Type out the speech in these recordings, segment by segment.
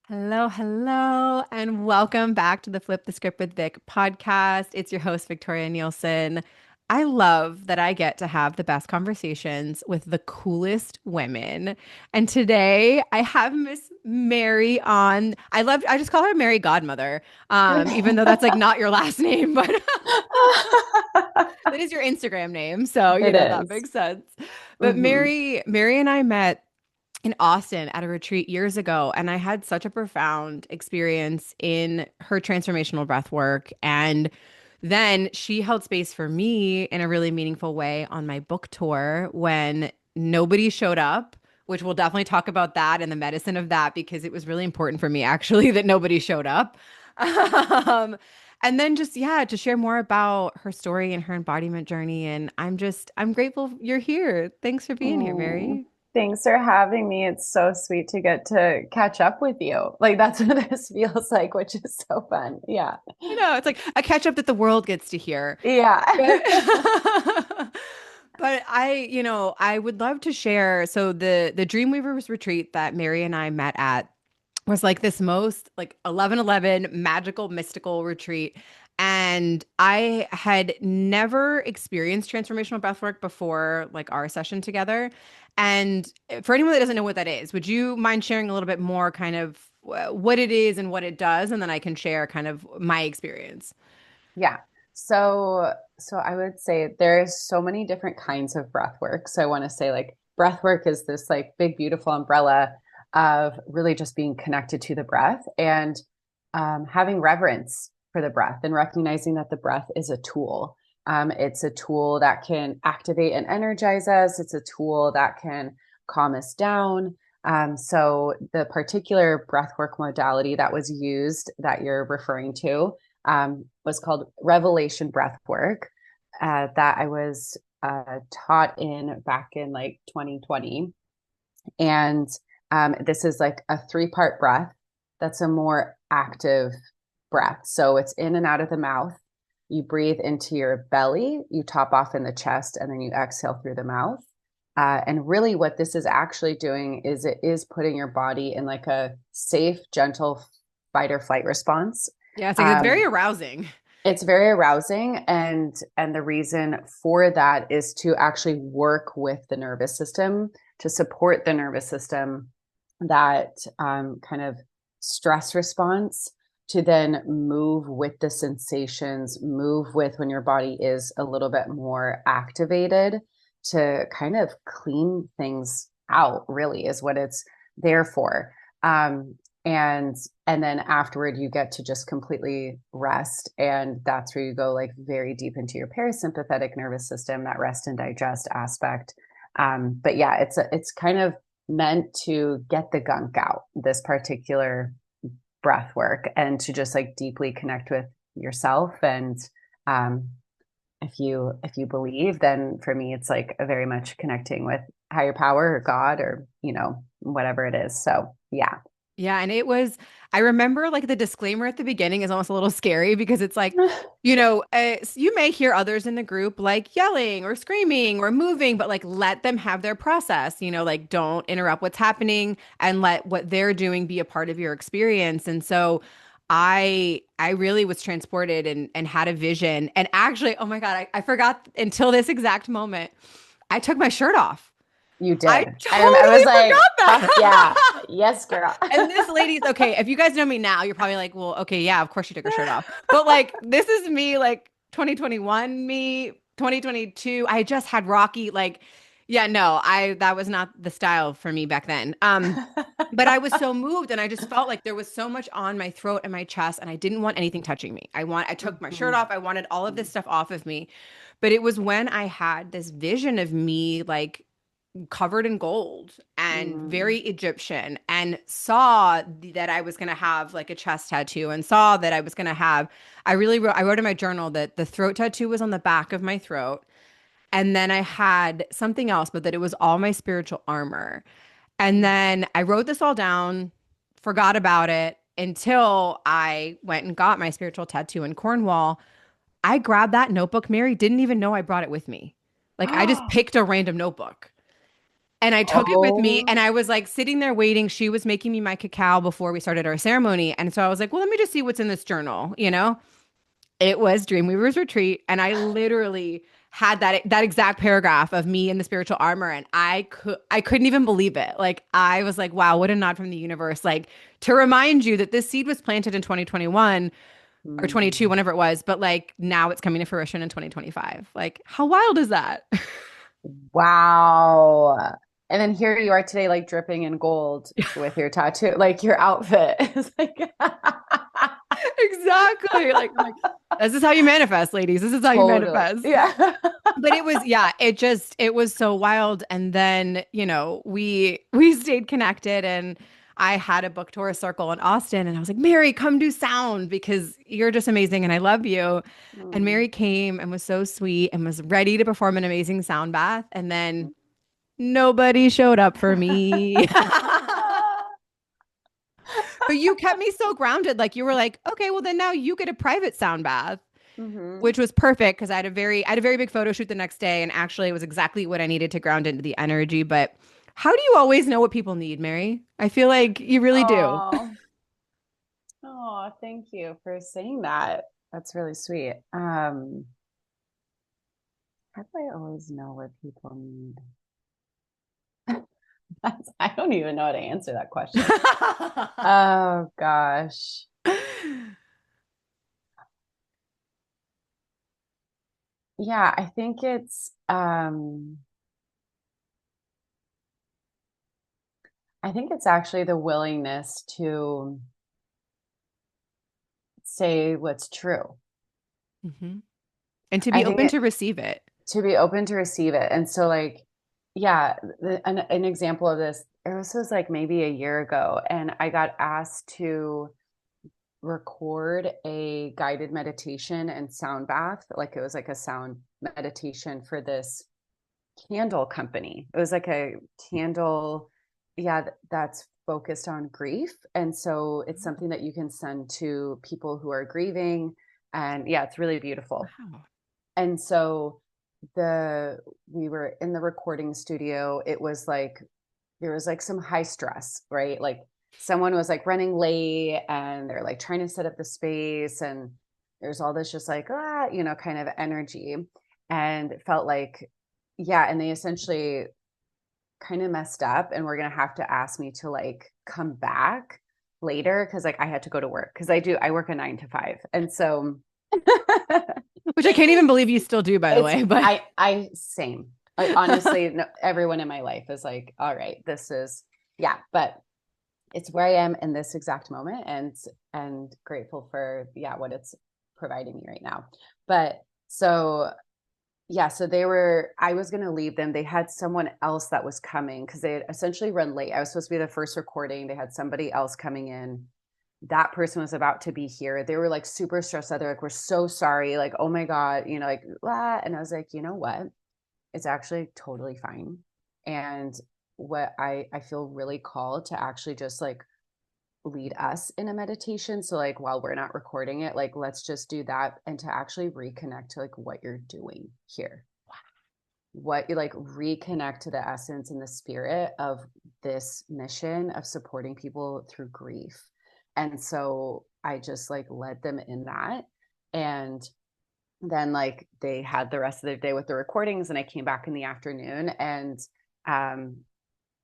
Hello, hello, and welcome back to the Flip the Script with Vic podcast. It's your host, Victoria Nielsen. I love that I get to have the best conversations with the coolest women. And today I have Miss Mary on. I just call her Mari Godmother, even though that's like not your last name, but that is your Instagram name. So, It that is. makes sense. But Hmm. Mary and I met in Austin at a retreat years ago, and I had such a profound experience in her transformational breath work. And then she held space for me in a really meaningful way on my book tour when nobody showed up, which we'll definitely talk about that and the medicine of that because it was really important for me actually that nobody showed up. Um, and then just, yeah, to share more about her story and her embodiment journey. And I'm grateful you're here. Thanks for being here, Oh, Mary. thanks for having me. It's so sweet to get to catch up with you. Like that's what this feels like, which is so fun. Yeah. I know it's like a catch up that the world gets to hear. Yeah. But but I would love to share. So the Dreamweavers retreat that Mary and I met at was like this most like 11/11 magical mystical retreat. And I had never experienced transformational breathwork before like our session together. And for anyone that doesn't know what that is, would you mind sharing a little bit more kind of what it is and what it does? And then I can share kind of my experience. Yeah. So I would say there's so many different kinds of breath work. So I want to say like breath work is this like big, beautiful umbrella of really just being connected to the breath and having reverence for the breath and recognizing that the breath is a tool. It's a tool that can activate and energize us. It's a tool that can calm us down. So the particular breathwork modality that was used that you're referring to was called Revelation Breathwork that I was taught in back in like 2020. And this is like a three-part breath that's a more active breath. So it's in and out of the mouth. You breathe into your belly, you top off in the chest, and then you exhale through the mouth. And really, what this is actually doing is it is putting your body in like a safe, gentle fight or flight response. Yeah, it's like it's very Um, arousing. it's very arousing, and the reason for that is to actually work with the nervous system to support the nervous system that kind of stress response to then move with the sensations, move with when your body is a little bit more activated to kind of clean things out, really, is what it's there for. Um, and and then afterward you get to just completely rest, and that's where you go like very deep into your parasympathetic nervous system, that rest and digest aspect. But yeah, it's kind of meant to get the gunk out, this particular breath work, and to just like deeply connect with yourself. And um, if you believe, then for me it's like a very much connecting with higher power or God or whatever it is. So yeah. Yeah, and I remember like the disclaimer at the beginning is almost a little scary because it's like, you may hear others in the group like yelling or screaming or moving, but like let them have their process, like don't interrupt what's happening and let what they're doing be a part of your experience. And so I really was transported and had a vision. And actually, oh my God, I forgot until this exact moment, I took my shirt off. You I did. I was totally like, forgot fuck yeah. that. Yes, girl. And this lady's okay. If you guys know me now, you're probably like, well, okay, yeah, of course she took her shirt off. But like, this is me, like 2021, me, 2022. I just had Rocky. Like, yeah, no, that was not the style for me back then. But I was so moved and I just felt like there was so much on my throat and my chest, and I didn't want anything touching me. I took my shirt Mhm. off. I wanted all of this stuff off of me. But it was when I had this vision of me like covered in gold and very Mm. Egyptian, and saw that I was going to have like a chest tattoo, and saw that I was going to have, I wrote in my journal that the throat tattoo was on the back of my throat. And then I had something else, but that it was all my spiritual armor. And then I wrote this all down, forgot about it until I went and got my spiritual tattoo in Cornwall. I grabbed that notebook, Mary, didn't even know I brought it with me. Like I just picked a random notebook. And I took it with me Oh. and I was like sitting there waiting. She was making me my cacao before we started our ceremony. And so I was like, well, let me just see what's in this journal, you know? It was Dreamweaver's retreat, and I literally had that exact paragraph of me in the spiritual armor, and I couldn't even believe it. Like I was like, wow, what a nod from the universe. Like to remind you that this seed was planted in 2021 or 22, Mhm. whenever it was, but like now it's coming to fruition in 2025. Like how wild is that? Wow. And then here you are today, like dripping in gold with your tattoo, like your outfit. It's like Exactly. Like I'm like, this is how you manifest, ladies. This is how you totally. manifest. Yeah. But it was, yeah, it was so wild. And then, we stayed connected, and I had a book tour circle in Austin, and I was like, Mary, come do sound because you're just amazing and I love you. And Mm. Mary came and was so sweet and was ready to perform an amazing sound bath. And then nobody showed up for me. But you kept me so grounded. Like you were like, okay, well then now you get a private sound bath, Hmm. which was perfect because I had a very big photo shoot the next day, and actually it was exactly what I needed to ground into the energy. But how do you always know what people need, Mary? I feel like you really do. Oh, oh, thank you for saying that. That's really sweet. How do I always know what people need? I don't even know how to answer that question. Oh gosh. Yeah, I think it's actually the willingness to say what's true. Mhm. And to I be think open it to receive it. to be open to receive it. And so like, yeah, an example of this, this was like maybe a year ago, and I got asked to record a guided meditation and sound bath. Like it was like a sound meditation for this candle company. It was like a candle, yeah, that's focused on grief. And so it's something that you can send to people who are grieving. And yeah, it's really beautiful. Wow. And so the we were in the recording studio. It was like there was like some high stress, right? Like someone was like running late and they're like trying to set up the space, and there's all this just like kind of energy. And it felt like, yeah, and they essentially kind of messed up, and we're gonna have to ask me to like come back later because like I had to go to work because I work a 9 to 5. And so Which I can't even believe you still do, by the it's way. But I same. Like honestly, no, everyone in my life is like, all right, this is, yeah, but it's where I am in this exact moment, and grateful for, yeah, what it's providing me right now. But so yeah, so I was going to leave them. They had someone else that was coming because they had essentially run late. I was supposed to be the first recording. They had somebody else coming in. That person was about to be here. They were like super stressed out. They're like, we're so sorry. Like, oh my God, like, blah. And I was like, you know what? It's actually totally fine. And what I feel really called to actually just like lead us in a meditation. So like while we're not recording it, like let's just do that, and to actually reconnect to like what you're doing here, what you like, reconnect to the essence and the spirit of this mission of supporting people through grief. And so I just like led them in that. And then like they had the rest of the day with the recordings, and I came back in the afternoon, and um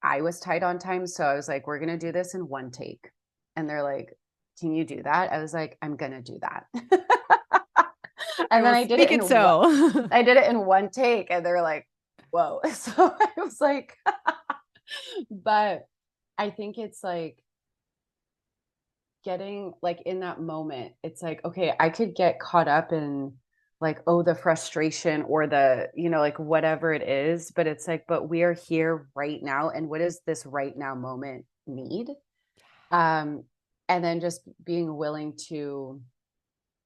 I was tight on time. So I was like, we're gonna do this in one take. And they're like, can you do that? I was like, I'm gonna do that. I And then will I did it speak in it what so. I did it in one take, and they're like, whoa. So I was like, but I think it's like getting like in that moment, it's like, okay, I could get caught up in like, oh, the frustration or the, like whatever it is, but it's like, but we are here right now. And what does this right now moment need? Um, and then just being willing to,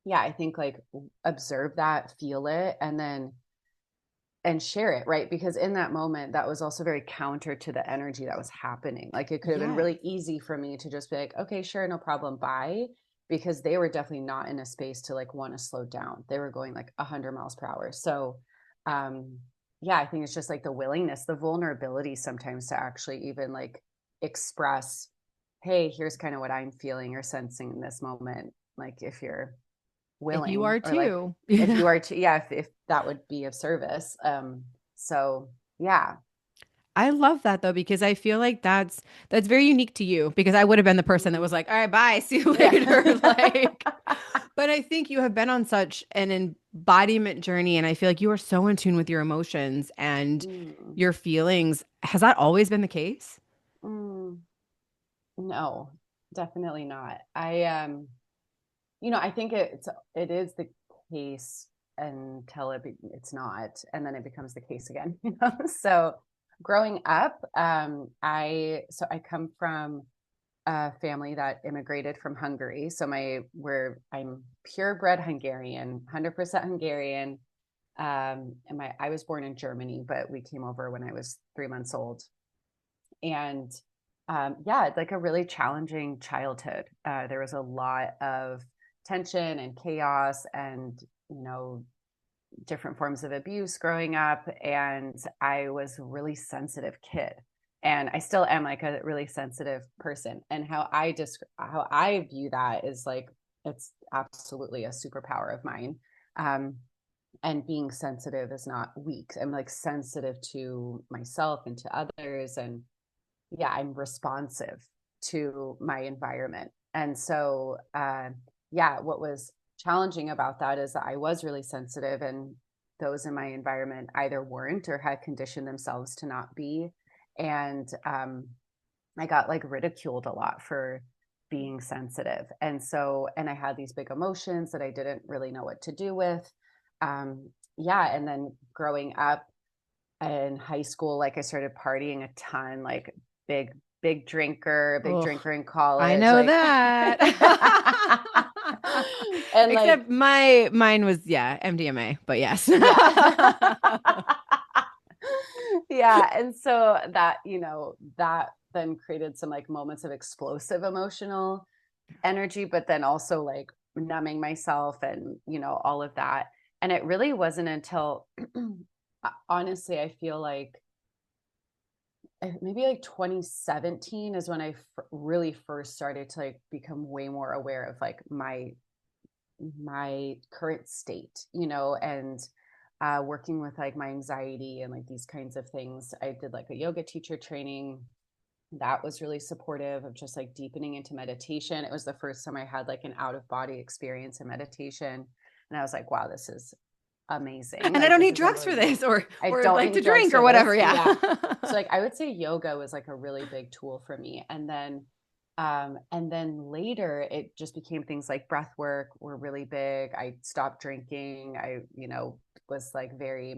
yeah, I think like observe that, feel it, and share it, right? Because in that moment, that was also very counter to the energy that was happening. Like it could have been Yes. really easy for me to just be like, okay, sure, no problem, bye. Because they were definitely not in a space to like want to slow down. They were going like 100 miles per hour. So, um, yeah, I think it's just like the willingness, the vulnerability sometimes to actually even like express, hey, here's kind of what I'm feeling or sensing in this moment. Like if you're If you willing, are or like too, if you are to, yeah, if that would be of service. So yeah. I love that though, because I feel like that's very unique to you, because I would have been the person that Mhm. was like, all right, bye, see you Yeah. later. Like, but I think you have been on such an embodiment journey, and I feel like you are so in tune with your emotions and Mm, your feelings. Has that always been the case? mm, no, definitely not. I think it is the case until it's not, and then it becomes the case again. So growing up, I come from a family that immigrated from Hungary. So I'm purebred Hungarian, 100% Hungarian. And I was born in Germany, but we came over when I was 3 months old. And yeah, like a really challenging childhood. There was a lot of tension and chaos and, you know, different forms of abuse growing up. And I was a really sensitive kid. And I still am like a really sensitive person. And how I view that is like it's absolutely a superpower of mine. Um, and being sensitive is not weak. I'm like sensitive to myself and to others, and yeah, I'm responsive to my environment. And so, yeah, what was challenging about that is that I was really sensitive, and those in my environment either weren't or had conditioned themselves to not be. And I got like ridiculed a lot for being sensitive. And I had these big emotions that I didn't really know what to do with. Yeah. And then growing up, in high school, like I started partying a ton, like big, big Oh, drinker in I college, know like, that. and like, Except mine was, yeah, MDMA, but yes. yeah. Yeah. And so that then created some like moments of explosive emotional energy, but then also like numbing myself and, all of that. And it really wasn't until, honestly, I feel like maybe like 2017 is when I really first started to like become way more aware of like my current state, and working with like my anxiety and like these kinds of things. I did like a yoga teacher training that was really supportive of just like deepening into meditation. It was the first time I had like an out of body experience in meditation, and I was like, wow, this is amazing. And I Like don't this need is a drugs really for beautiful. this, or I or don't like need to drugs drink or for whatever. this. Yeah. Yeah. So like I would say yoga was like a really big tool for me. And then later it just became things like breath work were really big. I stopped drinking. I, was like very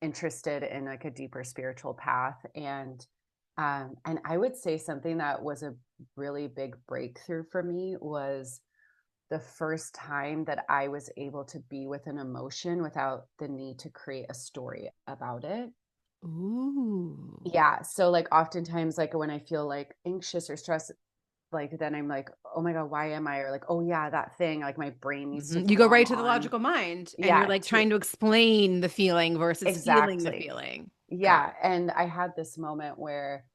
interested in like a deeper spiritual path. And I would say something that was a really big breakthrough for me was the first time that I was able to be with an emotion without the need to create a story about it. Ooh. Yeah. So like oftentimes like when I feel like anxious or stressed, like then I'm like, oh my God, why am I? Or like, oh yeah, that thing, like my brain needs to You go glom right to the on. logical mind, and you're Yeah, like to trying to explain the feeling versus feeling the exactly. feeling. Got Yeah. And I had this moment where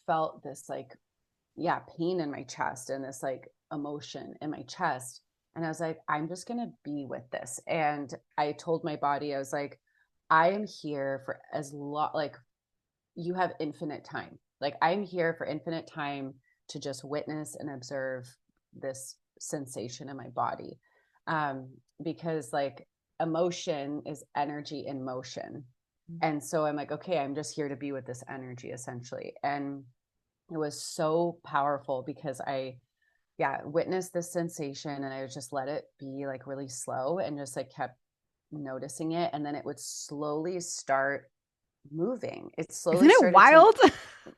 felt this like, yeah, pain in my chest and this like emotion in my chest. And I was like, I'm just going to be with this. And I told my body, I was like, I am here for as long, like you have infinite time. Like I'm here for infinite time to just witness and observe this sensation in my body. Um, because like emotion is energy in motion. it. And so I'm like, okay, I'm just here to be with this energy essentially. And it was so powerful because yeah, witnessed this sensation, and I would just let it be like really slow and just like kept noticing it. And then it would slowly start moving. Isn't it wild?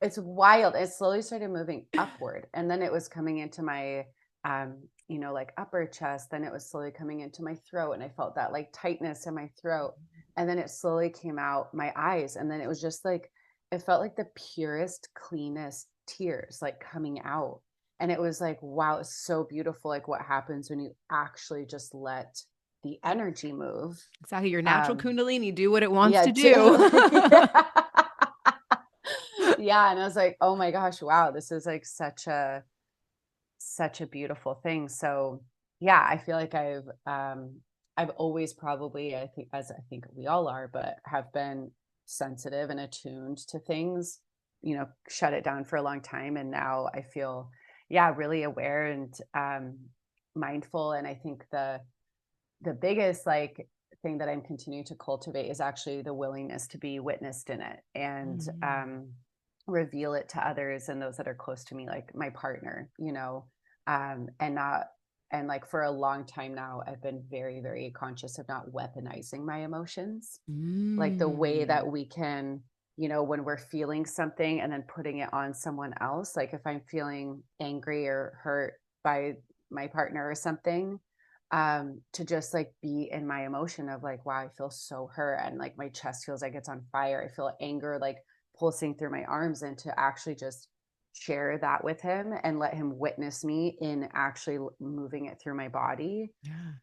It's wild. It slowly started moving upward. And then it was coming into my, like upper chest. Then it was slowly coming into my throat. And I felt that like tightness in my throat. And then it slowly came out my eyes. And then it was just like, it felt like the purest, cleanest tears like coming out. And it was like, wow, it's so beautiful. Like what happens when you actually just let the energy move. Exactly. Your natural Kundalini, do what it wants Yeah, to do. yeah. Yeah. And I was like, oh my gosh, wow, this is like such a beautiful thing. So yeah, I feel like I've always probably, I think, as I think we all are, but have been sensitive and attuned to things, shut it down for a long time. And now I feel, yeah, really aware and mindful. And I think the biggest like thing that I'm continuing to cultivate is actually the willingness to be witnessed in it and reveal it to others and those that are close to me, like my partner, and not, and like for a long time now, I've been very, very conscious of not weaponizing my emotions. Like the way that we can, when we're feeling something and then putting it on someone else, like if I'm feeling angry or hurt by my partner or something, to just like be in my emotion of like, wow, I feel so hurt and like my chest feels like it's on fire. I feel anger like pulsing through my arms, and to actually just share that with him and let him witness me in actually moving it through my body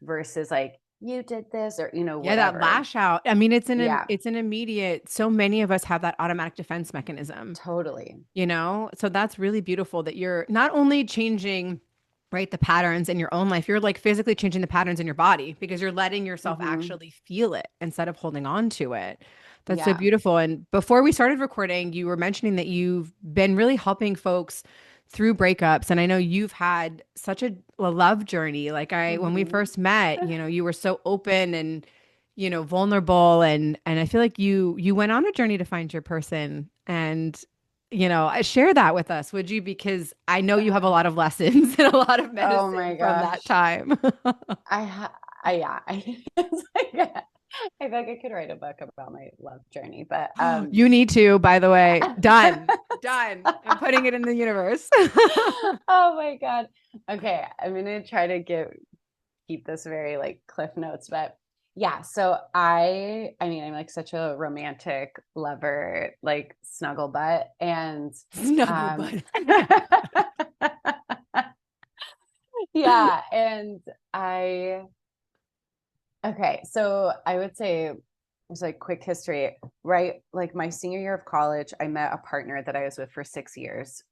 versus like, you did this or, Yeah, that whatever. lash out. I mean, Yeah, it's an immediate. So many of us have that automatic defense mechanism, totally. So that's really beautiful that you're not only changing, right, the patterns in your own life, you're like physically changing the patterns in your body because you're letting yourself Hmm. actually feel it instead of holding on to it. That's so Yeah. beautiful. And before we started recording, you were mentioning that you've been really helping folks through breakups. And I know you've had such a love journey. Like when we Hmm. first met, you were so open and, vulnerable. And I feel like you went on a journey to find your person. And share that with us, would you? Because I know you have a lot of lessons and a lot of Oh my medicine from that gosh. time. I ha I yeah, it's like, I feel like I could write a book about my love journey, but You need to, by the way. yeah. Done. Done. I'm putting it in the universe. Oh my God. Okay, I'm gonna try to keep this very like cliff notes, but yeah, so I mean I'm like such a romantic lover, like snuggle butt, and Snuggle um bud. yeah, and I okay, so I would say it's like quick history, right? Like my senior year of college, I met a partner that I was with for 6 years,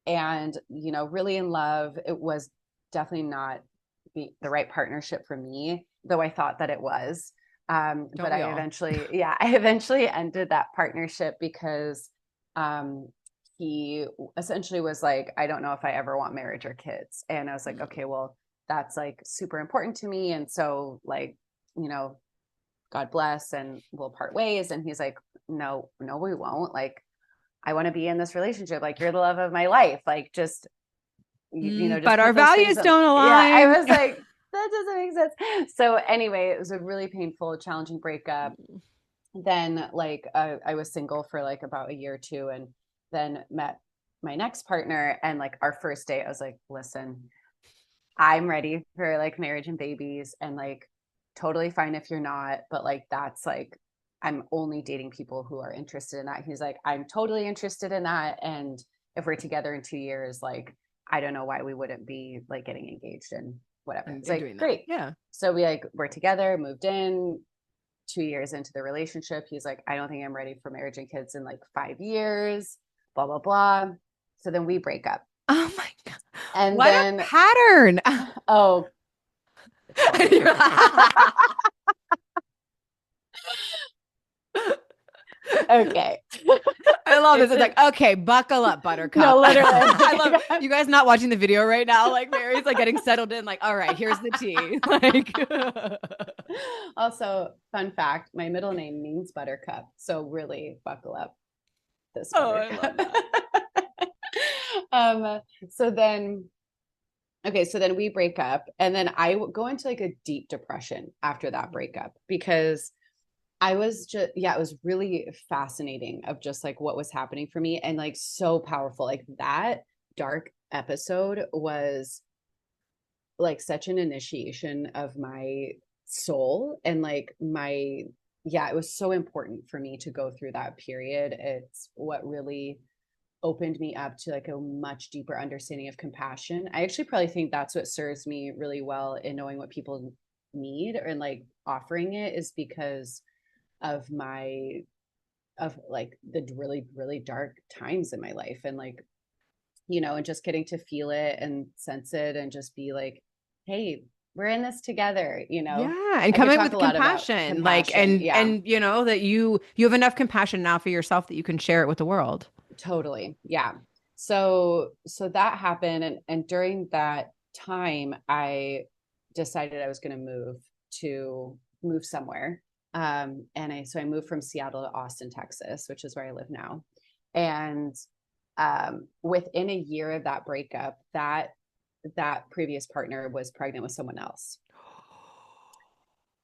and really in love. It was definitely not the right partnership for me, though I thought that it was. But Don't we all? I eventually ended that partnership because um, he essentially was like, I don't know if I ever want marriage or kids. And I was like, okay, well, that's like super important to me. And so, like, you know, God bless and we'll part ways. And he's like, no, no, we won't. Like, I want to be in this relationship. Like, you're the love of my life. Like, just just But our put those things values on. don't Yeah, I align. was like, that doesn't make sense. So anyway, it was a really painful, challenging breakup. Then like I was single for like about a year or two, and then met my next partner. And like our first date, I was like, listen, I'm ready for like marriage and babies, and like totally fine if you're not, but like that's like I'm only dating people who are interested in that. He's like, I'm totally interested in that, and if we're together in 2 years, like I don't know why we wouldn't be like getting engaged and whatever. It's And like doing that. great. Yeah. So we like we're together, moved in. 2 years into the relationship, he's like, I don't think I'm ready for marriage and kids in like 5 years. Blah blah blah. So then we break up, Oh my God. and What a then pattern. oh, totally. Okay. I love this. It's It's a like, okay, buckle up, Buttercup. no, literally. I love you guys not watching the video right now. Like Mary's like getting settled in, like, all right, here's the tea. Like, Also, fun fact, my middle name means buttercup. So really buckle up this oh, I buttercup. love that. um, so then okay, so then we break up, and then I go into like a deep depression after that breakup because I was just, yeah, it was really fascinating of just like what was happening for me and like so powerful. Like that dark episode was like such an initiation of my soul and like my, yeah, it was so important for me to go through that period. It's what really opened me up to like a much deeper understanding of compassion. I actually probably think that's what serves me really well in knowing what people need or like offering it is because of like the really, really dark times in my life. And like, and just getting to feel it and sense it and just be like, hey, we're in this together, Yeah, and I could coming talk with a lot about compassion, like compassion. Yeah, and that you have enough compassion now for yourself that you can share it with the world. totally. Yeah. So that happened. And during that time, I decided I was going to move somewhere. So I moved from Seattle to Austin, Texas, which is where I live now. And within a year of that breakup, that previous partner was pregnant with someone else.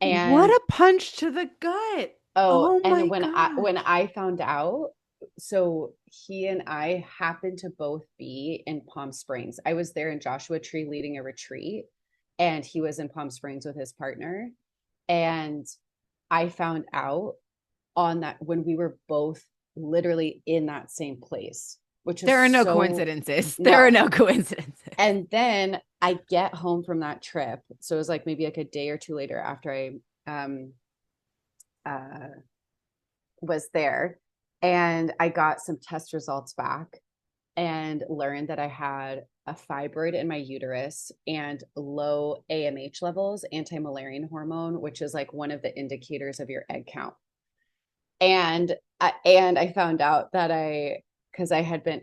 What And a punch to the gut. oh, Oh and my when I gosh. found out, so he and I happened to both be in Palm Springs. I was there in Joshua Tree leading a retreat, and he was in Palm Springs with his partner. And I found out on that when we were both literally in that same place, which is There are no so coincidences. There are no. no coincidences. And then I get home from that trip. So it was like maybe like a day or two later after I um uh was there, and I got some test results back and learned that I had a fibroid in my uterus and low AMH levels, anti-Müllerian hormone, which is like one of the indicators of your egg count. And I found out that because I had been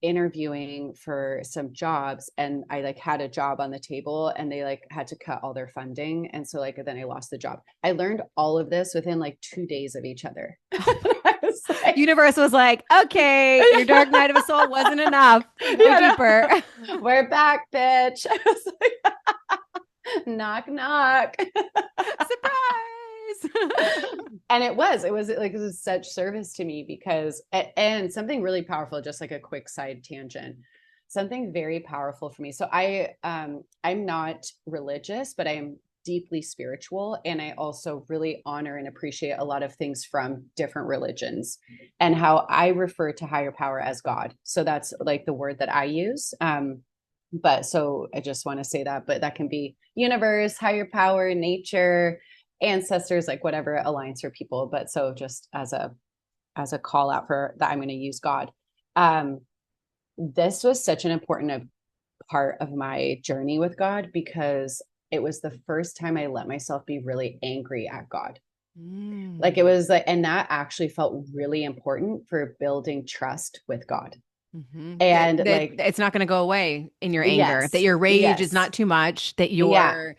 interviewing for some jobs, and I like had a job on the table and they like had to cut all their funding, and so like then I lost the job. I learned all of this within like 2 days of each other. I was like, Universe was like, okay, your dark night of a soul wasn't enough. Go yeah, deeper. no, we're back, bitch. I was like, knock knock. Surprise. And it was such service to me because and something really powerful, just like a quick side tangent, something very powerful for me. So I'm not religious, but I am deeply spiritual, and I also really honor and appreciate a lot of things from different religions, and how I refer to higher power as God. So that's like the word that I use. But so I just want to say that, but that can be universe, higher power, nature, ancestors, like whatever aligns for people. But so just as a call out for that, I'm going to use God. um this was such an important part of my journey with God, because it was the first time I let myself be really angry at God. Like it Mm. was like, and that actually felt really important for building trust with God. That, And that like, it's not going to go away in your anger, that yes, your rage is yes, not too much, that yeah, your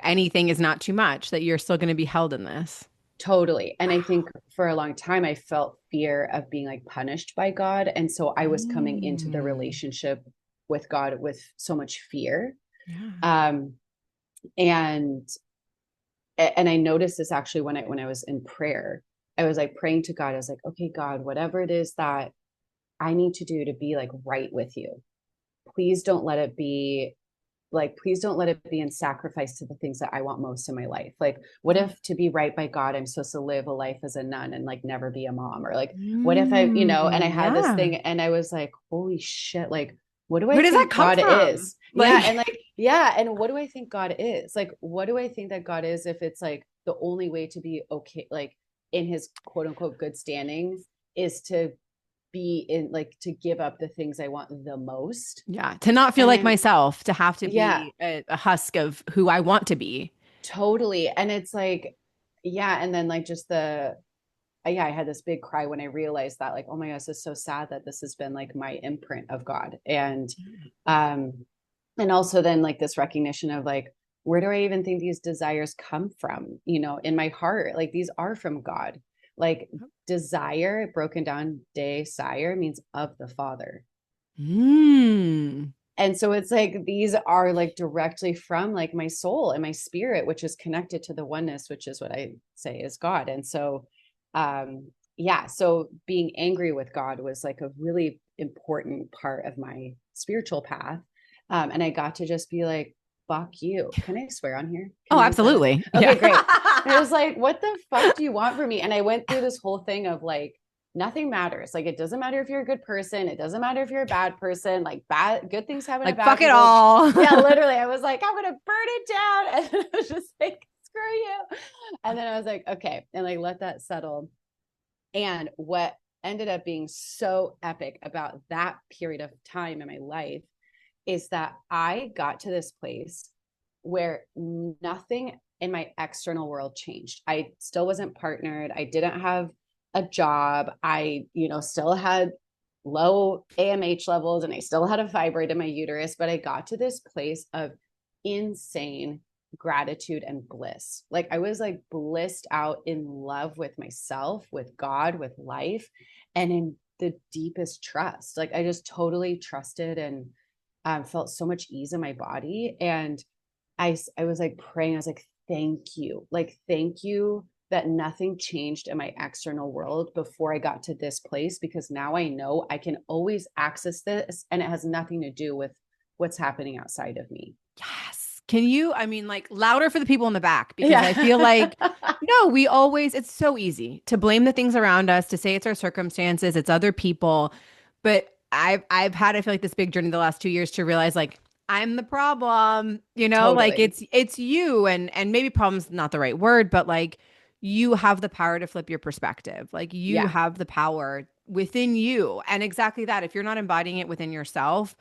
anything is not too much, that you're still going to be held in this. totally. And I Wow. think for a long time, I felt fear of being like punished by God. And so I was coming into the Mm. relationship with God with so much fear. Yeah. Um, and and I noticed this actually when I was in prayer. I was like praying to God. I was like, okay, God, whatever it is that I need to do to be like right with you, please don't let it be please don't let it be in sacrifice to the things that I want most in my life. Like, what Yeah. if to be right by God, I'm supposed to live a life as a nun and like never be a mom? Or like, what if and I had this Yeah. thing and I was like, holy shit, like, what do I Where does that think come God from? is? Yeah. Like, And like, yeah. And what do I think God is? Like, what do I think that God is if it's like the only way to be okay, like in his quote unquote good standings is to be in like to give up the things I want the most. yeah, to not feel And like then, myself, to have to yeah, be a husk of who I want to be. totally. And it's like, yeah. And then like just yeah, I had this big cry when I realized that, like, oh my gosh, this is so sad that this has been like my imprint of God. Um, and also then like this recognition of like, where do I even think these desires come from? In my heart, like these are from God. Like desire broken down, desire means of the Father. Mm. And so it's like these are like directly from like my soul and my spirit, which is connected to the oneness, which is what I say is God. And so yeah, so being angry with God was like a really important part of my spiritual path. And I got to just be like, fuck you. Can I swear on here? Oh, Can I say absolutely. that? Okay, Yeah. great. And I was like, what the fuck do you want from me? And I went through this whole thing of like nothing matters. Like, it doesn't matter if you're a good person. It doesn't matter if you're a bad person. Like, good things happen to Like, bad fuck it people. all. Yeah, literally. I was like, I'm going to burn it down. And I was just like, screw you. And then I was like, okay. And like, let that settle. And what ended up being so epic about that period of time in my life is that I got to this place where nothing in my external world changed. I still wasn't partnered. I didn't have a job. I, still had low AMH levels and I still had a fibroid in my uterus, but I got to this place of insane gratitude and bliss. Like, I was like blissed out in love with myself, with God, with life, and in the deepest trust. Like, I just totally trusted and felt so much ease in my body. And I was like praying. I was like, thank you that nothing changed in my external world before I got to this place, because now I know I can always access this and it has nothing to do with what's happening outside of me. Yes. Can you, I mean, like louder for the people in the back, because I feel Yeah. like, no, we always, it's so easy to blame the things around us, to say it's our circumstances, it's other people. But I've had, I feel like this big journey the last 2 years to realize like I'm the problem, like Totally. it's you, and maybe problem's not the right word, but like you have the power to flip your perspective. Like you Yeah. have the power within you. And exactly that, if you're not embodying it within yourself,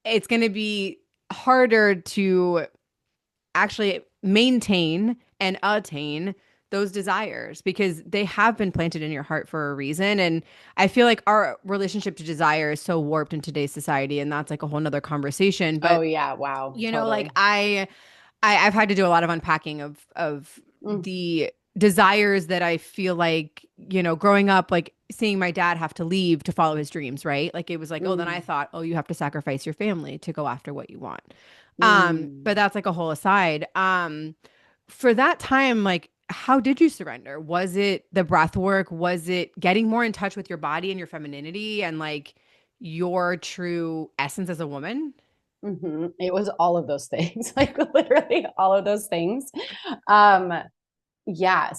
it's going to be harder to actually maintain and attain those desires, because they have been planted in your heart for a reason. And I feel like our relationship to desire is so warped in today's society, and that's like a whole nother conversation. Oh But yeah. Wow. like Totally. I've had to do a lot of unpacking of Mm, the desires that I feel like, growing up, like seeing my dad have to leave to follow his dreams, right? Like it was like, oh, then I mm, thought, oh, you have to sacrifice your family to go after what you want. But mm. that's like a whole aside. For that time, like how did you surrender? Was it the breath work? Was it getting more in touch with your body and your femininity and like your true essence as a woman? It was all of those things, like literally all of those things. Um, yeah,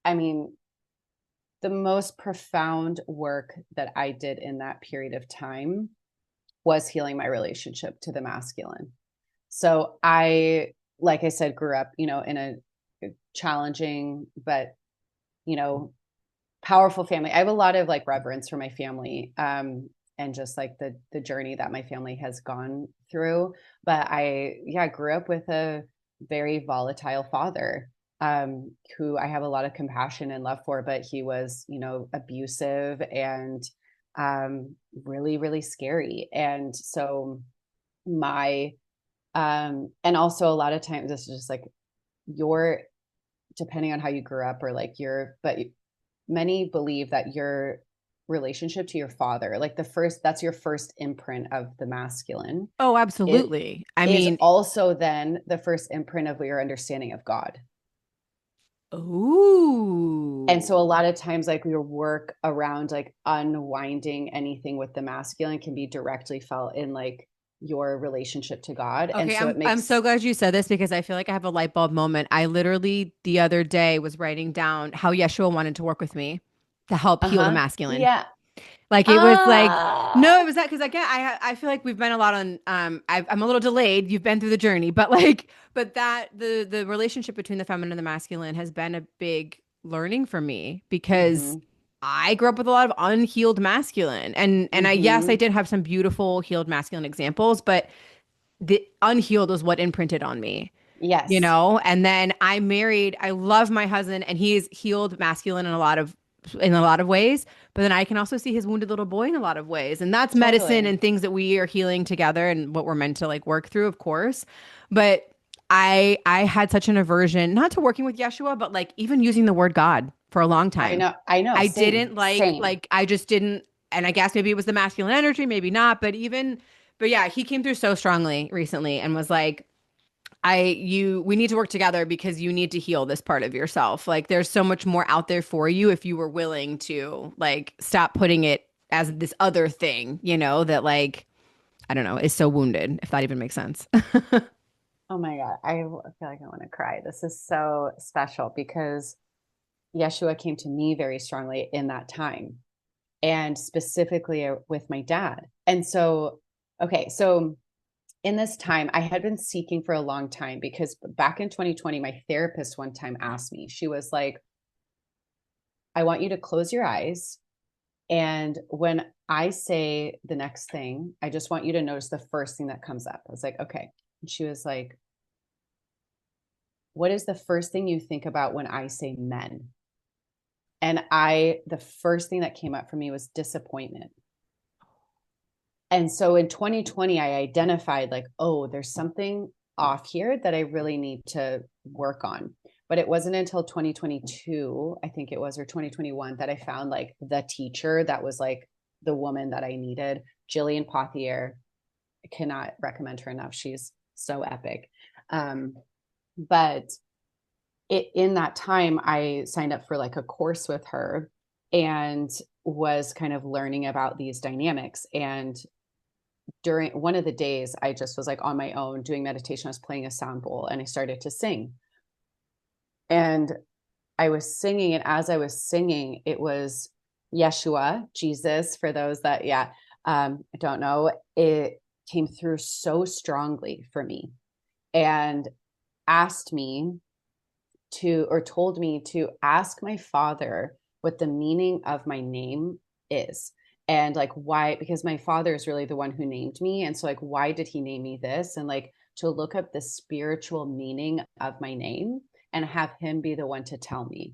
I mean, the most profound work that I did in that period of time was healing my relationship to the masculine. So like I said, grew up, in a challenging, but, you know, powerful family. I have a lot of like reverence for my family, and just like the journey that my family has gone through. But yeah, grew up with a very volatile father, who I have a lot of compassion and love for, but he was, abusive and really, really scary. And so my and also a lot of times this is just like your depending on how you grew up or like but many believe that your relationship to your father, like that's your first imprint of the masculine. Oh, It absolutely. I is mean, also then the first imprint of your understanding of God. And so a ooh. lot of times like your work around like unwinding anything with the masculine can be directly felt in like your relationship to God. And Okay, so I'm it I'm so makes glad you said this, because I feel like I have a light bulb moment. I literally the other day was writing down how Yeshua wanted to work with me to help heal the uh-huh. masculine. Yeah. Like it was like, no, Ah. it was that, because again, I feel like we've been a lot on. I'm a little delayed. You've been through the journey, but like, but that the relationship between the feminine and the masculine has been a big learning for me, because Mm-hmm. I grew up with a lot of unhealed masculine, and I, yes, I Mm-hmm. did have some beautiful healed masculine examples, but the unhealed was what imprinted on me. Yes. And then I love my husband, and he is healed masculine in a lot of ways, but then I can also see his wounded little boy in a lot of ways. And that's medicine Totally. and things that we are healing together and what we're meant to like work through, of course. But I had such an aversion, not to working with Yeshua, but like even using the word God for a long I time. know. I know. I Same. didn't Same. I just didn't, and I guess maybe it was the masculine energy, maybe not, but yeah, he came through so strongly recently and was like, we need to work together because you need to heal this part of yourself. Like there's so much more out there for you if you were willing to like stop putting it as this other thing, that like, I don't know, is so wounded, if that even makes sense. Oh my God. I feel like I want to cry. This is so special because Yeshua came to me very strongly in that time, and specifically with my dad. And so, okay, so in this time, I had been seeking for a long time, because back in 2020, my therapist one time asked me, she was like, I want you to close your eyes. And when I say the next thing, I just want you to notice the first thing that comes up. I was like, okay. And she was like, what is the first thing you think about when I say men? And the first thing that came up for me was disappointment. And so in 2020, I identified like, oh, there's something off here that I really need to work on. But it wasn't until 2022, I think it was, or 2021, that I found like the teacher that was like the woman that I needed, Jillian Pothier. I cannot recommend her enough. She's so epic. But in that time, I signed up for like a course with her and was kind of learning about these dynamics. And during one of the days, I just was like on my own doing meditation. I was playing a sound bowl and I started to sing. And I was singing, and as I was singing, it was Yeshua, Jesus, for those that, don't know. It came through so strongly for me, and asked me or told me to ask my father what the meaning of my name is. And like, why, because my father is really the one who named me. And so like, why did he name me this? And like, to look up the spiritual meaning of my name and have him be the one to tell me.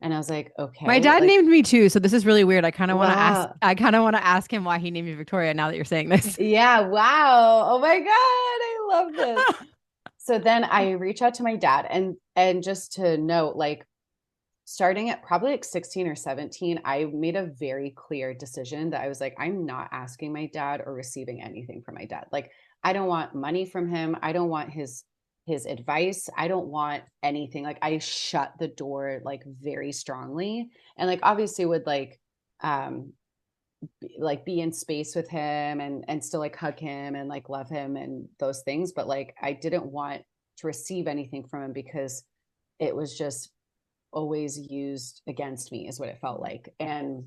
And I was like, My okay, dad like, named me too, so this is really weird. I kind of want to ask. wow. I kind of want to ask him why he named me Victoria. Now that you're saying this. Yeah, wow. Oh my God, I love this. So then I reach out to my dad, and just to note, like, starting at probably like 16 or 17, I made a very clear decision that I was like, I'm not asking my dad or receiving anything from my dad. Like, I don't want money from him. I don't want his advice. I don't want anything. Like, I shut the door like very strongly, and like obviously would um like be in space with him and still like hug him and like love him and those things, but like I didn't want to receive anything from him, because it was just always used against me, is what it felt like. And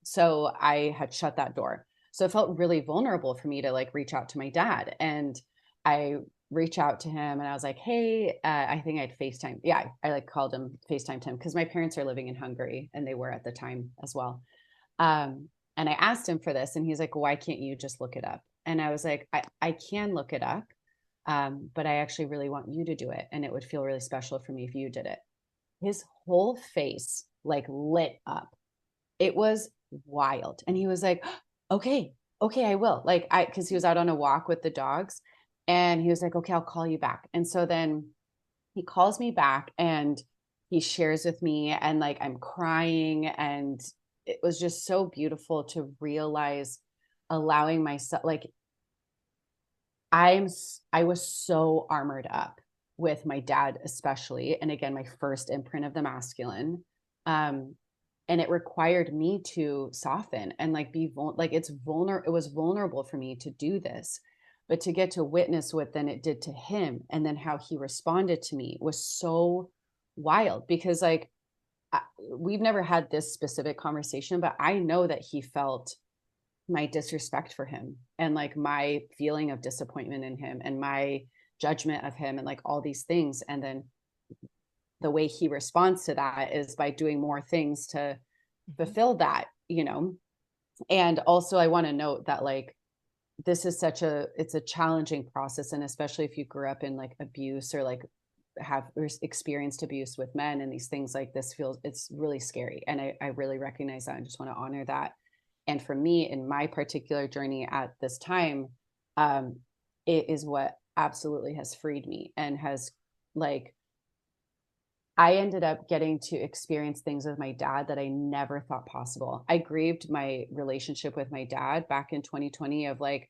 so I had shut that door. So it felt really vulnerable for me to like reach out to my dad. And I reach out to him and I was like, hey, I think I'd FaceTime. Yeah, I like called him, FaceTimed him, because my parents are living in Hungary and they were at the time as well. And I asked him for this, and he's like, why can't you just look it up? And I was like, I can look it up, but I actually really want you to do it. And it would feel really special for me if you did it. His whole face like lit up. It was wild. And he was like, okay, okay, I will. Like, because he was out on a walk with the dogs, and he was like, okay, I'll call you back. And so then he calls me back and he shares with me, and like I'm crying, and it was just so beautiful to realize, allowing myself, like, I was so armored up with my dad, especially, and again, my first imprint of the masculine. um and it required me to soften and like like it was vulnerable for me to do this, but to get to witness what then it did to him, and then how he responded to me was so wild, because like we've never had this specific conversation, but I know that he felt my disrespect for him, and like my feeling of disappointment in him, and my judgment of him, and like all these things. And then the way he responds to that is by doing more things to fulfill that, you know. And also I want to note that like this is it's a challenging process, and especially if you grew up in like abuse, or like have experienced abuse with men, and these things like this it's really scary. And I really recognize that and just want to honor that. And for me, in my particular journey at this time, um, it is what absolutely has freed me, and has like, I ended up getting to experience things with my dad that I never thought possible. I grieved my relationship with my dad back in 2020, of like,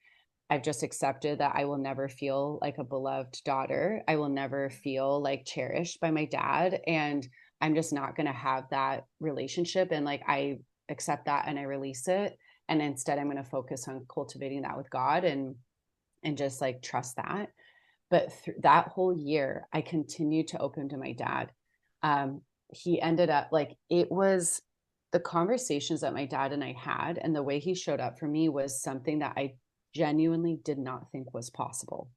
I've just accepted that I will never feel like a beloved daughter. I will never feel like cherished by my dad. And I'm just not going to have that relationship. And like, I accept that and I release it. And instead, I'm going to focus on cultivating that with God, and just like trust that. But that whole year, I continued to open to my dad. Um, he ended up like, it was the conversations that my dad and I had, and the way he showed up for me was something that I genuinely did not think was possible.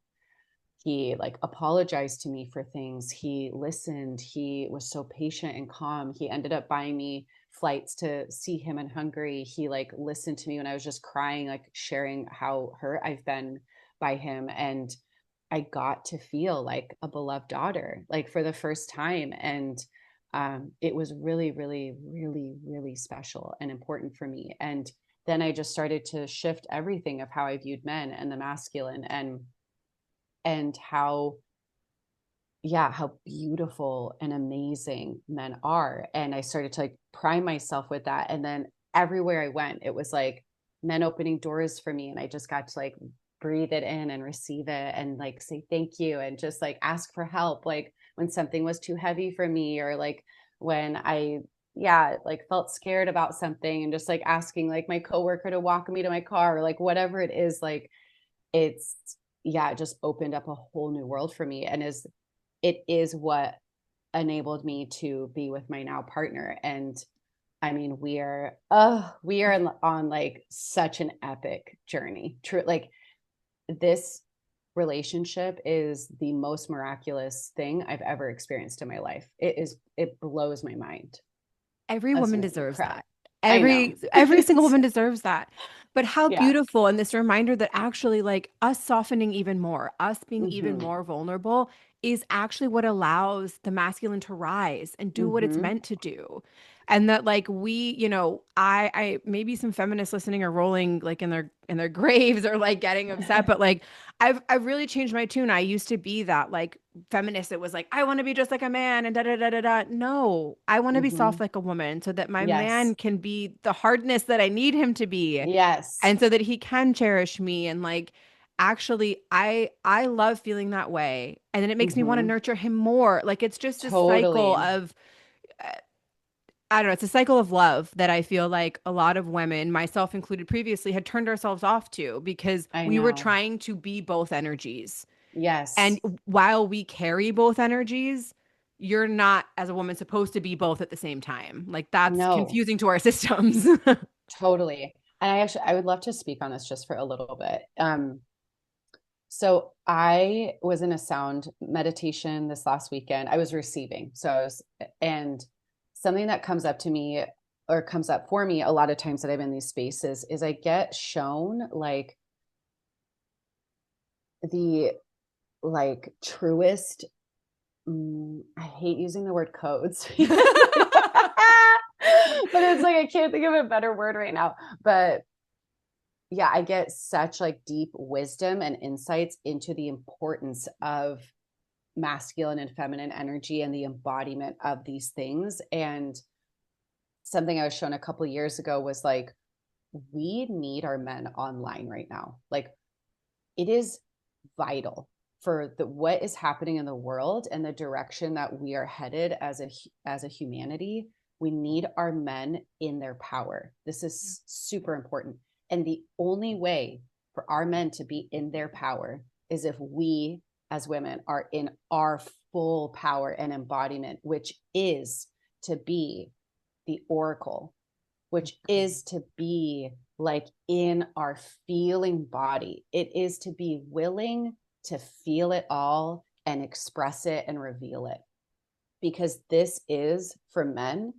He like apologized to me for things. He listened. He was so patient and calm. He ended up buying me flights to see him in Hungary. He like listened to me when I was just crying, like sharing how hurt I've been by him. And I got to feel like a beloved daughter, like for the first time. And it was really, really, really, really special and important for me. And then I just started to shift everything of how I viewed men and the masculine, and how, yeah, how beautiful and amazing men are. And I started to like prime myself with that. And then everywhere I went, it was like men opening doors for me. And I just got to like breathe it in and receive it and like say thank you and just like ask for help. Like when something was too heavy for me, or like when I, yeah, like felt scared about something, and just like asking like my coworker to walk me to my car, or like whatever it is, like it's, yeah, it just opened up a whole new world for me, and it is what enabled me to be with my now partner. And I mean, we are on like such an epic journey. True, like this relationship is the most miraculous thing I've ever experienced in my life. It blows my mind. Every That's woman gonna make me deserves cry. that. I know. Every single woman deserves that. But how Yeah. beautiful, and this reminder that actually like us softening even more, us being even Mm-hmm. more vulnerable is actually what allows the masculine to rise and do what it's Mm-hmm. meant to do. And that like we, I maybe some feminists listening are rolling like in their graves or like getting upset, but like I've really changed my tune. I used to be that like feminist that was like, I want to be just like a man and da da da da da. No, I want to be Mm-hmm. soft like a woman so that my Yes. man can be the hardness that I need him to be, Yes. and so that he can cherish me. And like actually I love feeling that way. And then it makes me want to Mm-hmm. nurture him more. Like it's just a cycle Totally. of I don't know, it's a cycle of love that I feel like a lot of women, myself included previously, had turned ourselves off to because I we were know. trying to be both energies. Yes. And while we carry both energies, you're not, as a woman, supposed to be both at the same time. Like that's No, confusing to our systems. totally. And I would love to speak on this just for a little bit. So I was in a sound meditation this last weekend. I was receiving. And something that comes up to me, or comes up for me a lot of times that I'm in these spaces, is I get shown like the like truest, I hate using the word codes. But it's like I can't think of a better word right now. But yeah, I get such like deep wisdom and insights into the importance of masculine and feminine energy and the embodiment of these things. And something I was shown a couple of years ago was like, we need our men online right now. Like it is vital for the what is happening in the world and the direction that we are headed as a humanity. We need our men in their power. This is super important. And the only way for our men to be in their power is if we as women are in our full power and embodiment, which is to be the oracle, which is to be like in our feeling body. It is to be willing to feel it all and express it and reveal it. Because this is for men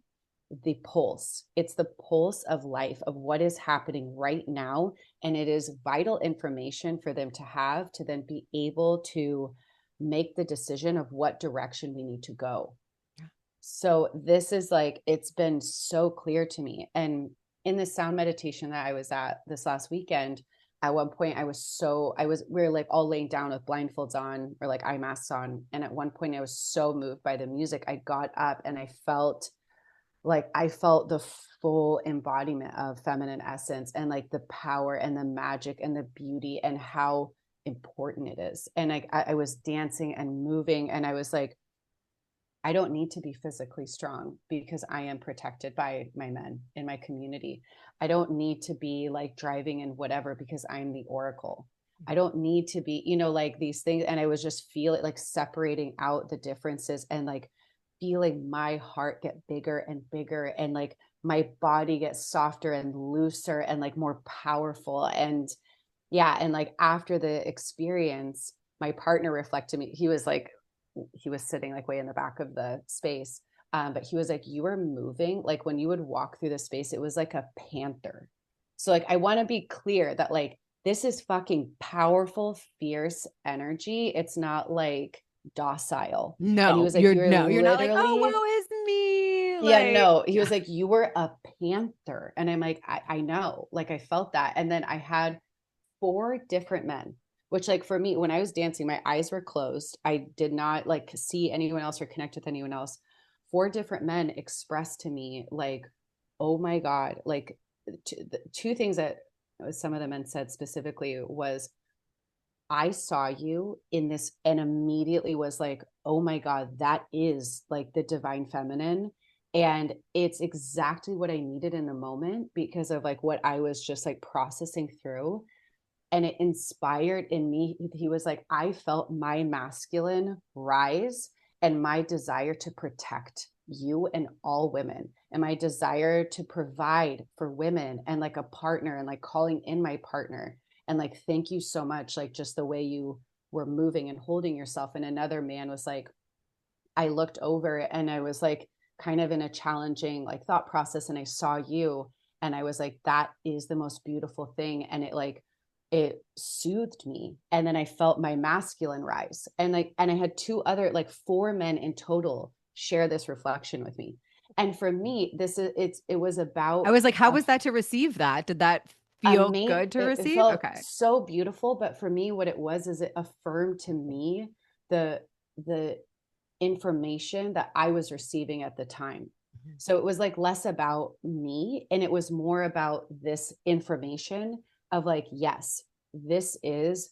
the pulse. It's the pulse of life, of what is happening right now. And it is vital information for them to have to then be able to make the decision of what direction we need to go. So this is like, it's been so clear to me. And in the sound meditation that I was at this last weekend, at one point we were like all laying down with blindfolds on, or like eye masks on. And at one point I was so moved by the music. I got up and I felt the full embodiment of feminine essence, and like the power and the magic and the beauty and how important it is. And I was dancing and moving, and I was like, I don't need to be physically strong because I am protected by my men in my community. I don't need to be like driving in whatever because I'm the oracle. I don't need to be, like these things. And I was just feeling like separating out the differences and like feeling my heart get bigger and bigger, and like my body gets softer and looser and like more powerful. And yeah, and like after the experience, my partner reflected me. He was like, he was sitting like way in the back of the space. But he was like, you were moving. Like when you would walk through the space, it was like a panther. So like, I want to be clear that like, this is fucking powerful, fierce energy. It's not like docile. And he No, was like, you're you're not like, oh, literally, woe is me. yeah, Like, no, he yeah. was like, you were a panther. And I'm like, I know, like I felt that. And then I had four different men, which like for me, when I was dancing, my eyes were closed. I did not like see anyone else or connect with anyone else. Four different men expressed to me like, oh my God, like two things that some of the men said specifically was, I saw you in this and immediately was like, oh my God, that is like the divine feminine. And it's exactly what I needed in the moment because of like what I was just like processing through. And it inspired in me. He was like, I felt my masculine rise and my desire to protect you and all women, and my desire to provide for women and like a partner, and like calling in my partner, and like, thank you so much, like just the way you were moving and holding yourself. And another man was like, I looked over and I was like kind of in a challenging like thought process, and I saw you, and I was like, that is the most beautiful thing. And it like, it soothed me. And then I felt my masculine rise. And like, and I had two other, like four men in total share this reflection with me. And for me, this is, it was I about was like, how a was that to receive that? Did that feel amazing, good to it receive? felt Okay. so beautiful. But for me, what it was is it affirmed to me the, the information that I was receiving at the time. So it was like less about me and it was more about this information of like, yes, this is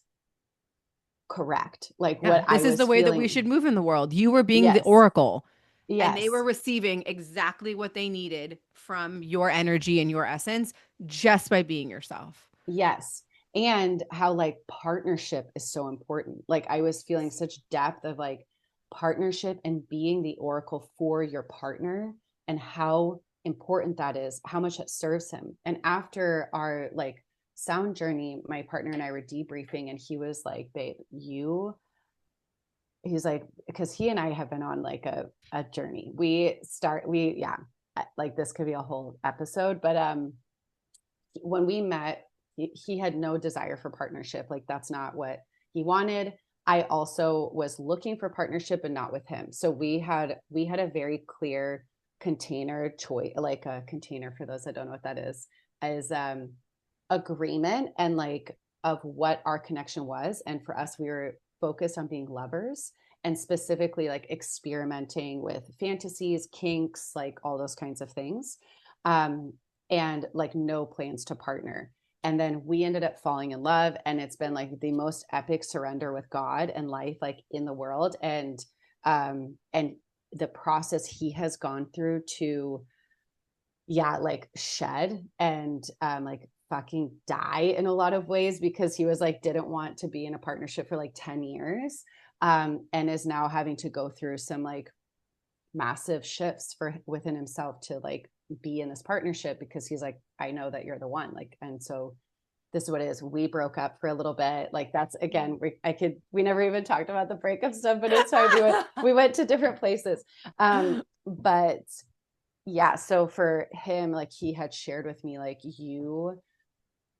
correct. Like Yeah, what I this is the was way that we feeling. should move in the world. You were being the Yes. oracle, and they were Yes. receiving exactly what they needed from your energy and your essence just by being yourself. Yes. And how like partnership is so important. Like I was feeling such depth of like partnership and being the oracle for your partner, and how important that is, how much it serves him. And after our like sound journey, my partner and I were debriefing, and he was like, babe, he's like, because he and I have been on like a journey. Yeah, like this could be a whole episode, but when we met, he had no desire for partnership. Like that's not what he wanted. I also was looking for partnership and not with him. So we had a very clear container choice, like a container, for those that don't know what that is agreement and like of what our connection was. And for us, we were focused on being lovers, and specifically like experimenting with fantasies, kinks, like all those kinds of things. Um, and like no plans to partner. And then we ended up falling in love, and it's been like the most epic surrender with God and life like in the world. And the process he has gone through to, yeah, like shed and like fucking die in a lot of ways, because he was like didn't want to be in a partnership for like 10 years, and is now having to go through some like massive shifts for within himself to like be in this partnership, because he's like, I know that you're the one. Like, and so this is what it is. We broke up for a little bit. Like that's again, we never even talked about the breakup stuff, but it's fine. We went to different places. But yeah, so for him, like he had shared with me, like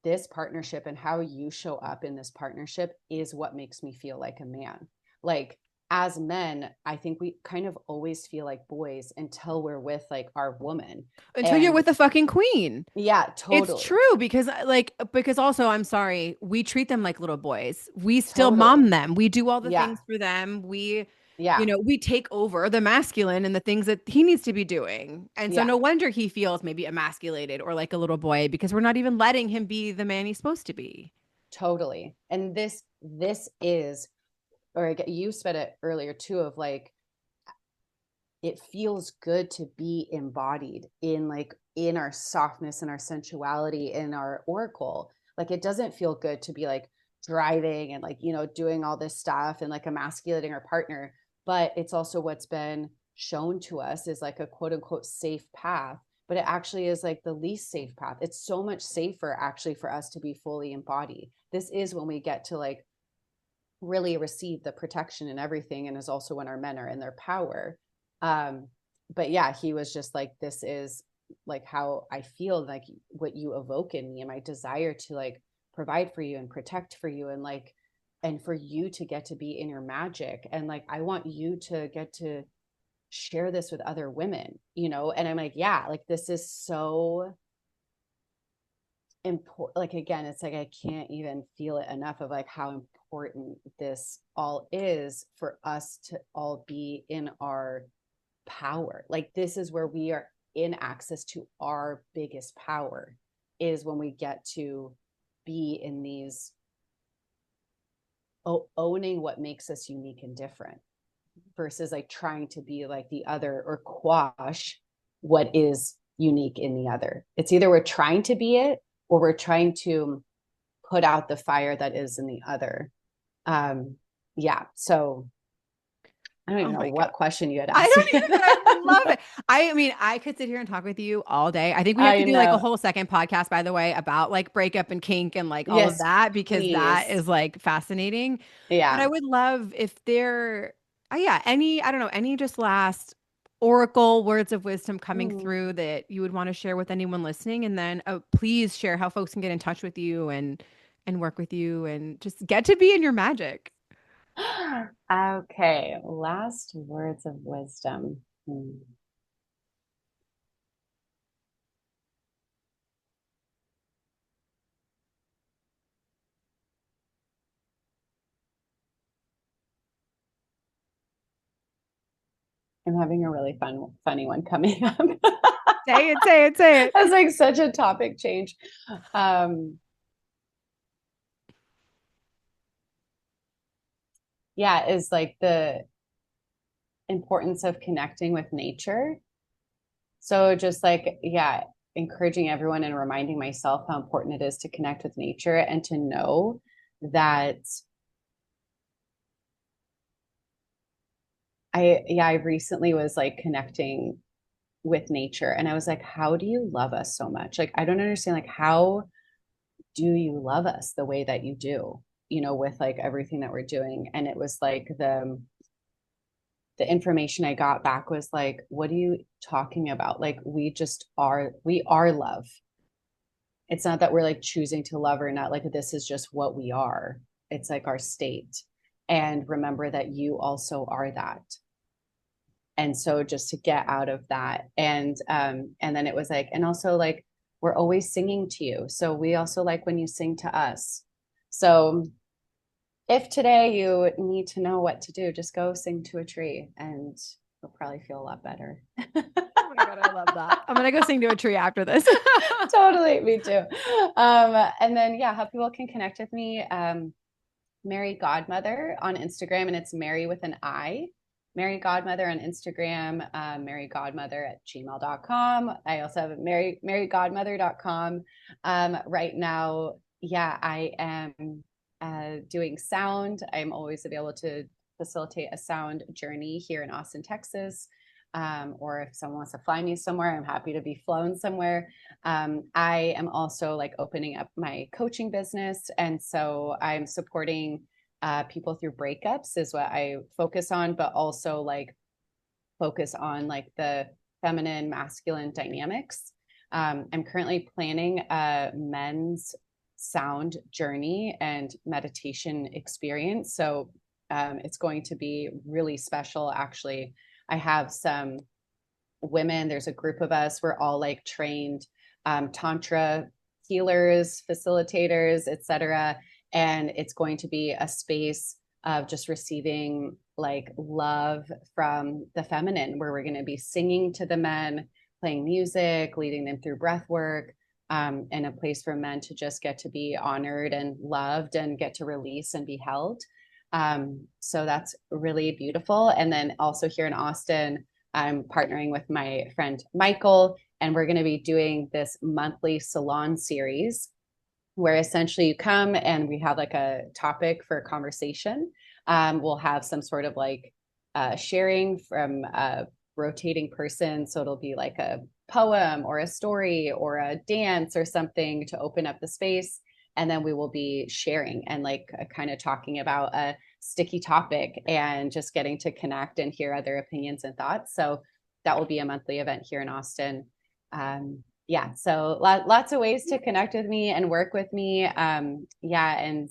this partnership and how you show up in this partnership is what makes me feel like a man. Like as men, I think we kind of always feel like boys until we're with like our woman. Until you're And with a fucking queen. yeah, It's totally. true because because also I'm sorry, we treat them like little boys. We still mom Totally. them. We do all the Yeah. things for them. Yeah. We take over the masculine and the things that he needs to be doing. And so Yeah. no wonder he feels maybe emasculated or like a little boy because we're not even letting him be the man he's supposed to be. Totally. And this is, or you said it earlier too, of like it feels good to be embodied in like in our softness and our sensuality in our oracle. Like it doesn't feel good to be like driving and like doing all this stuff and like emasculating our partner. But it's also what's been shown to us is like a quote unquote safe path, but it actually is like the least safe path. It's so much safer actually for us to be fully embodied. This is when we get to like really receive the protection and everything, and is also when our men are in their power. um but yeah, he was just like, this is like how I feel, like what you evoke in me and my desire to like provide for you and protect for you, and like, and for you to get to be in your magic, and like I want you to get to share this with other women, you know. And I'm like, yeah, like this is so important. Like again, it's like I can't even feel it enough of like how important this all is for us to all be in our power. Like this is where we are in access to our biggest power, is when we get to be in these owning what makes us unique and different, versus like trying to be like the other or quash what is unique in the other. It's either we're trying to be it, or we're trying to put out the fire that is in the other. um yeah, so I don't Oh even know my God. what question you had I asked don't me. even, but I love it. I mean, I could sit here and talk with you all day. I think we have to I do like a know. whole second podcast, by the way, about like breakup and kink and like all of Yes, that, because that please. is like fascinating. But I Yeah. would love if there, yeah, any, I don't know, any just last oracle words of wisdom coming Mm. through that you would want to share with anyone listening. And then please share how folks can get in touch with you and work with you and just get to be in your magic. Okay, last words of wisdom. I'm having a really funny one coming up. Say it, say it, say it. That's like such a topic change. Um, yeah, is like the importance of connecting with nature. So just like, yeah, encouraging everyone and reminding myself how important it is to connect with nature, and to know that I recently was like connecting with nature, and I was like, how do you love us so much? Like, I don't understand, like, how do you love us the way that you do, you know, with like everything that we're doing? And it was like the information I got back was like, what are you talking about? Like, we are love. It's not that we're like choosing to love or not. Like, this is just what we are. It's like our state. And remember that you also are that. And so just to get out of that. And then it was like, and also like, we're always singing to you, so we also like when you sing to us. So if today you need to know what to do, just go sing to a tree, and you'll probably feel a lot better. Oh my God, I love that. I'm gonna go sing to a tree after this. Totally, me too. And then yeah, how people can connect with me. Mari Godmother on Instagram, and it's Mary with an I. Mari Godmother on Instagram, Mari Godmother at gmail.com. I also have marygodmother.com. Right now, yeah, I am doing sound. I'm always available to facilitate a sound journey here in Austin, Texas. Or if someone wants to fly me somewhere, I'm happy to be flown somewhere. I am also like opening up my coaching business. And so I'm supporting people through breakups is what I focus on, but also like focus on like the feminine masculine dynamics. I'm currently planning a men's sound journey and meditation experience. So it's going to be really special. Actually, I have some women, there's a group of us, we're all like trained tantra healers, facilitators, etc. And it's going to be a space of just receiving like love from the feminine, where we're going to be singing to the men, playing music, leading them through breath work, and a place for men to just get to be honored and loved and get to release and be held. So that's really beautiful. And then also here in Austin, I'm partnering with my friend Michael, and we're going to be doing this monthly salon series where essentially you come and we have like a topic for a conversation. We'll have some sort of like sharing from rotating person. So it'll be like a poem or a story or a dance or something to open up the space. And then we will be sharing and like kind of talking about a sticky topic and just getting to connect and hear other opinions and thoughts. So that will be a monthly event here in Austin. Yeah, so lots of ways to connect with me and work with me. Yeah, and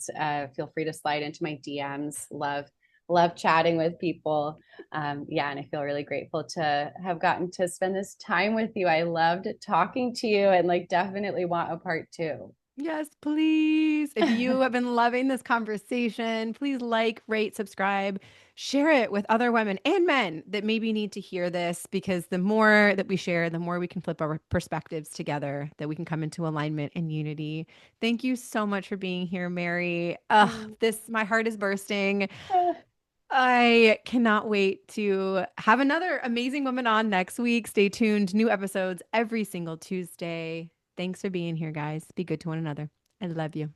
feel free to slide into my DMs. Love chatting with people. Yeah, and I feel really grateful to have gotten to spend this time with you. I loved talking to you and like definitely want a part two. Yes, please. If you have been loving this conversation, please like, rate, subscribe, share it with other women and men that maybe need to hear this because the more that we share, the more we can flip our perspectives together, that we can come into alignment and unity. Thank you so much for being here, Mary. My heart is bursting. I cannot wait to have another amazing woman on next week. Stay tuned. New episodes every single Tuesday. Thanks for being here, guys. Be good to one another. I love you.